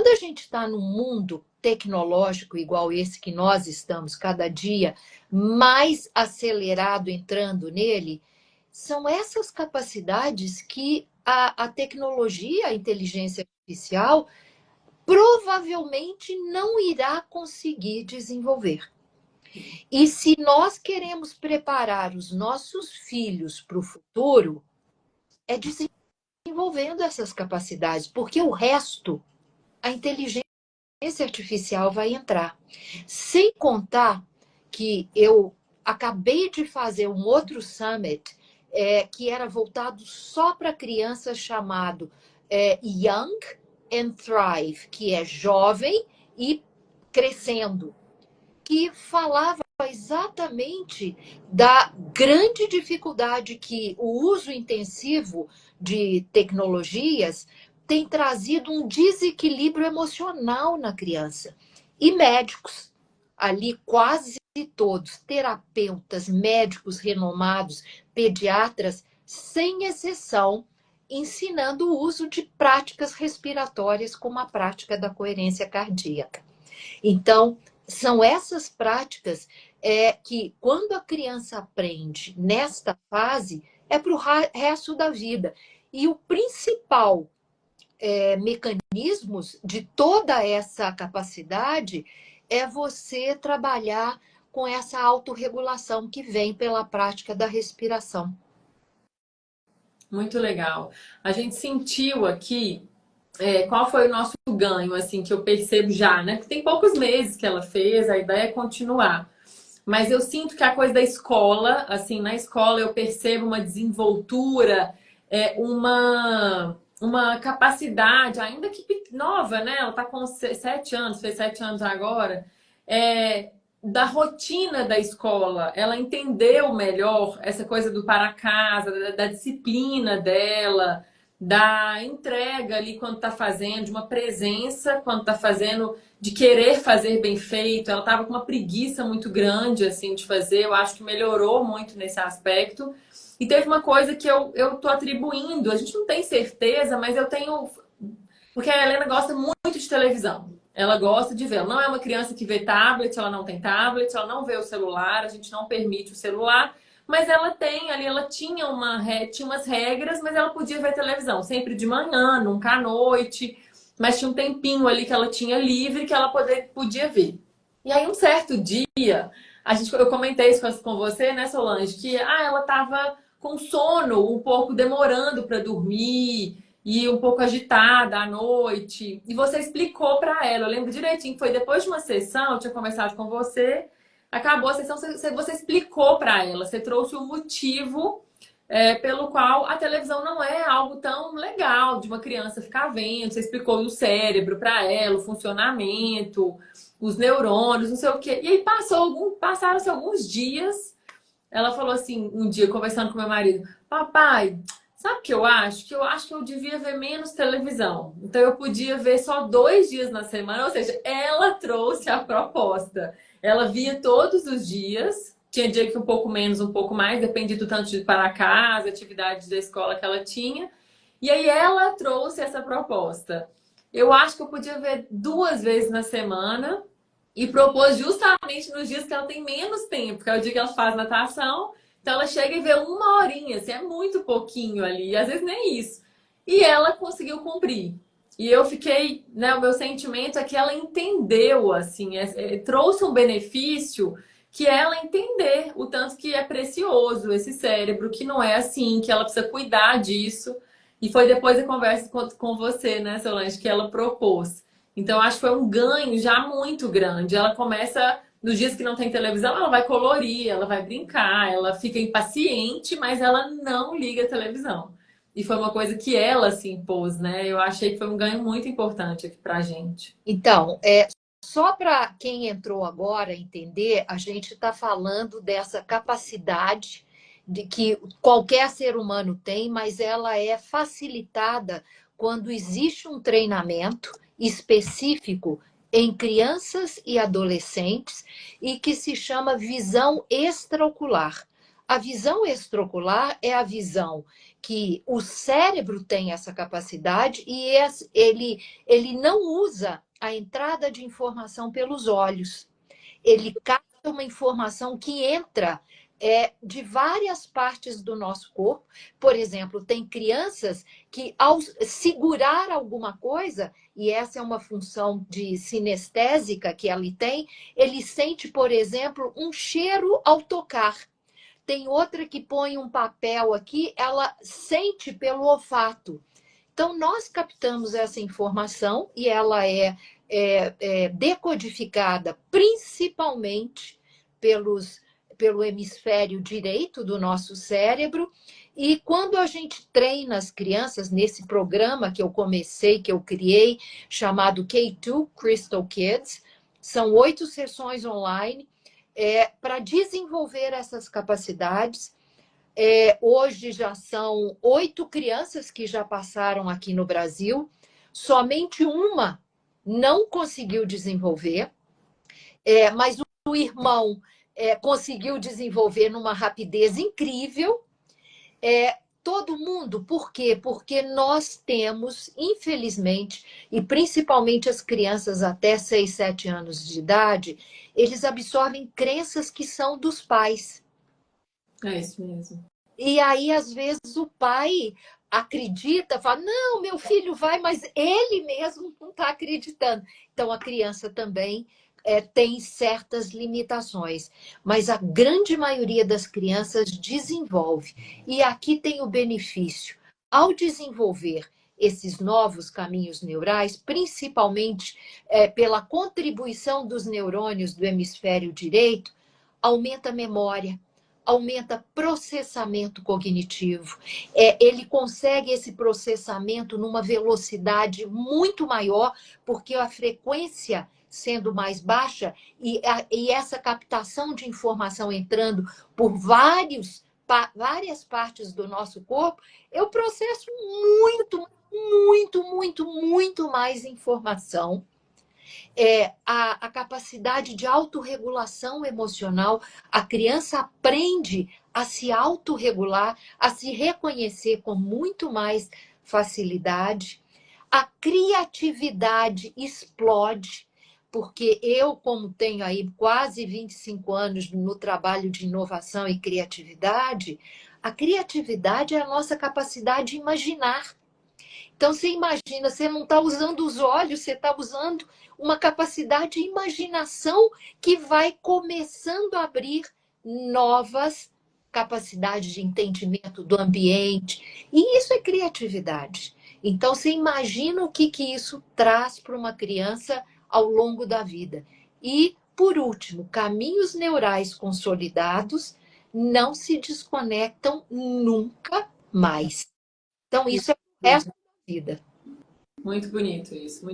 quando a gente está num mundo tecnológico igual esse que nós estamos cada dia, mais acelerado entrando nele, são essas capacidades que a tecnologia, a inteligência artificial, provavelmente não irá conseguir desenvolver. E se nós queremos preparar os nossos filhos para o futuro, é desenvolvendo essas capacidades, porque o resto, a inteligência artificial vai entrar. Sem contar que eu acabei de fazer um outro summit que era voltado só para crianças, chamado Young and Thrive, que é jovem e crescendo, que falava exatamente da grande dificuldade que o uso intensivo de tecnologias tem trazido um desequilíbrio emocional na criança. E médicos, ali quase todos, terapeutas, médicos renomados, pediatras, sem exceção, ensinando o uso de práticas respiratórias como a prática da coerência cardíaca. Então, são essas práticas que, quando a criança aprende nesta fase, é para o resto da vida. E o principal mecanismos de toda essa capacidade é você trabalhar com essa autorregulação que vem pela prática da respiração. Muito legal. A gente sentiu aqui qual foi o nosso ganho, assim, que eu percebo já, né? Porque tem poucos meses que ela fez, a ideia é continuar. Mas eu sinto que a coisa da escola, assim, na escola eu percebo uma desenvoltura, uma capacidade, ainda que nova, né? Ela está com 7 anos, fez 7 anos agora, da rotina da escola. Ela entendeu melhor essa coisa do para casa, da disciplina dela, da entrega ali quando está fazendo, de uma presença quando está fazendo, de querer fazer bem feito. Ela estava com uma preguiça muito grande assim de fazer. Eu acho que melhorou muito nesse aspecto. E teve uma coisa que eu tô atribuindo, a gente não tem certeza, mas eu tenho. Porque a Helena gosta muito de televisão. Ela gosta de ver. Ela não é uma criança que vê tablet, ela não tem tablet, ela não vê o celular, a gente não permite o celular. Mas ela tem ali, ela tinha umas regras, mas ela podia ver televisão, sempre de manhã, nunca à noite. Mas tinha um tempinho ali que ela tinha livre que ela podia ver. E aí, um certo dia, eu comentei isso com você, né, Solange, que ela estava com sono, um pouco demorando para dormir e um pouco agitada à noite. E você explicou para ela, eu lembro direitinho, foi depois de uma sessão, eu tinha conversado com você, acabou a sessão, você explicou para ela, você trouxe o motivo pelo qual a televisão não é algo tão legal de uma criança ficar vendo. Você explicou o cérebro para ela, o funcionamento, os neurônios, não sei o quê. E aí passaram-se alguns dias. Ela falou assim, um dia, conversando com meu marido: papai, sabe o que eu acho? Que eu acho que eu devia ver menos televisão. Então eu podia ver só 2 dias na semana. Ou seja, ela trouxe a proposta. Ela via todos os dias. Tinha dia que um pouco menos, um pouco mais, dependia do tanto de ir para casa, atividades da escola que ela tinha. E aí ela trouxe essa proposta. Eu acho que eu podia ver 2 vezes na semana e propôs justamente nos dias que ela tem menos tempo, que é o dia que ela faz natação. Então ela chega e vê 1 horinha, assim, é muito pouquinho ali, e às vezes nem isso. E ela conseguiu cumprir. E eu fiquei, né, o meu sentimento é que ela entendeu, assim, trouxe um benefício que é ela entender o tanto que é precioso esse cérebro, que não é assim, que ela precisa cuidar disso. E foi depois da conversa com você, né, Solange, que ela propôs. Então, acho que foi um ganho já muito grande. Ela começa, nos dias que não tem televisão, ela vai colorir, ela vai brincar, ela fica impaciente, mas ela não liga a televisão. E foi uma coisa que ela se impôs, né? Eu achei que foi um ganho muito importante aqui pra gente. Então, só para quem entrou agora entender, a gente está falando dessa capacidade de que qualquer ser humano tem, mas ela é facilitada quando existe um treinamento específico em crianças e adolescentes e que se chama visão extraocular. A visão extraocular é a visão que o cérebro tem essa capacidade e ele não usa a entrada de informação pelos olhos. Ele capta uma informação que entra de várias partes do nosso corpo. Por exemplo, tem crianças que, ao segurar alguma coisa, e essa é uma função de sinestésica que ele sente, por exemplo, um cheiro ao tocar. Tem outra que põe um papel aqui, ela sente pelo olfato. Então, nós captamos essa informação e ela é decodificada principalmente pelo hemisfério direito do nosso cérebro. E quando a gente treina as crianças nesse programa que eu criei, chamado K2 Crystal Kids, são 8 sessões online para desenvolver essas capacidades. Hoje já são 8 crianças que já passaram aqui no Brasil, somente uma não conseguiu desenvolver, mas o irmão conseguiu desenvolver numa rapidez incrível. Todo mundo, por quê? Porque nós temos, infelizmente, e principalmente as crianças até 6, 7 anos de idade, eles absorvem crenças que são dos pais. É isso mesmo. E aí, às vezes, o pai acredita, fala, não, meu filho vai, mas ele mesmo não está acreditando. Então, a criança também tem certas limitações, mas a grande maioria das crianças desenvolve. E aqui tem o benefício. Ao desenvolver esses novos caminhos neurais, principalmente pela contribuição dos neurônios do hemisfério direito, aumenta a memória, aumenta processamento cognitivo. Ele consegue esse processamento numa velocidade muito maior, porque a frequência sendo mais baixa e essa captação de informação entrando por várias partes do nosso corpo, eu processo muito mais informação. A capacidade de autorregulação emocional, a criança aprende a se autorregular, a se reconhecer com muito mais facilidade. A criatividade explode, porque eu, como tenho aí quase 25 anos no trabalho de inovação e criatividade, a criatividade é a nossa capacidade de imaginar. Então, você imagina, você não está usando os olhos, você está usando uma capacidade de imaginação que vai começando a abrir novas capacidades de entendimento do ambiente. E isso é criatividade. Então, você imagina o que isso traz para uma criança ao longo da vida. E, por último, caminhos neurais consolidados não se desconectam nunca mais. Então, isso é o resto da vida. Muito bonito isso. Muito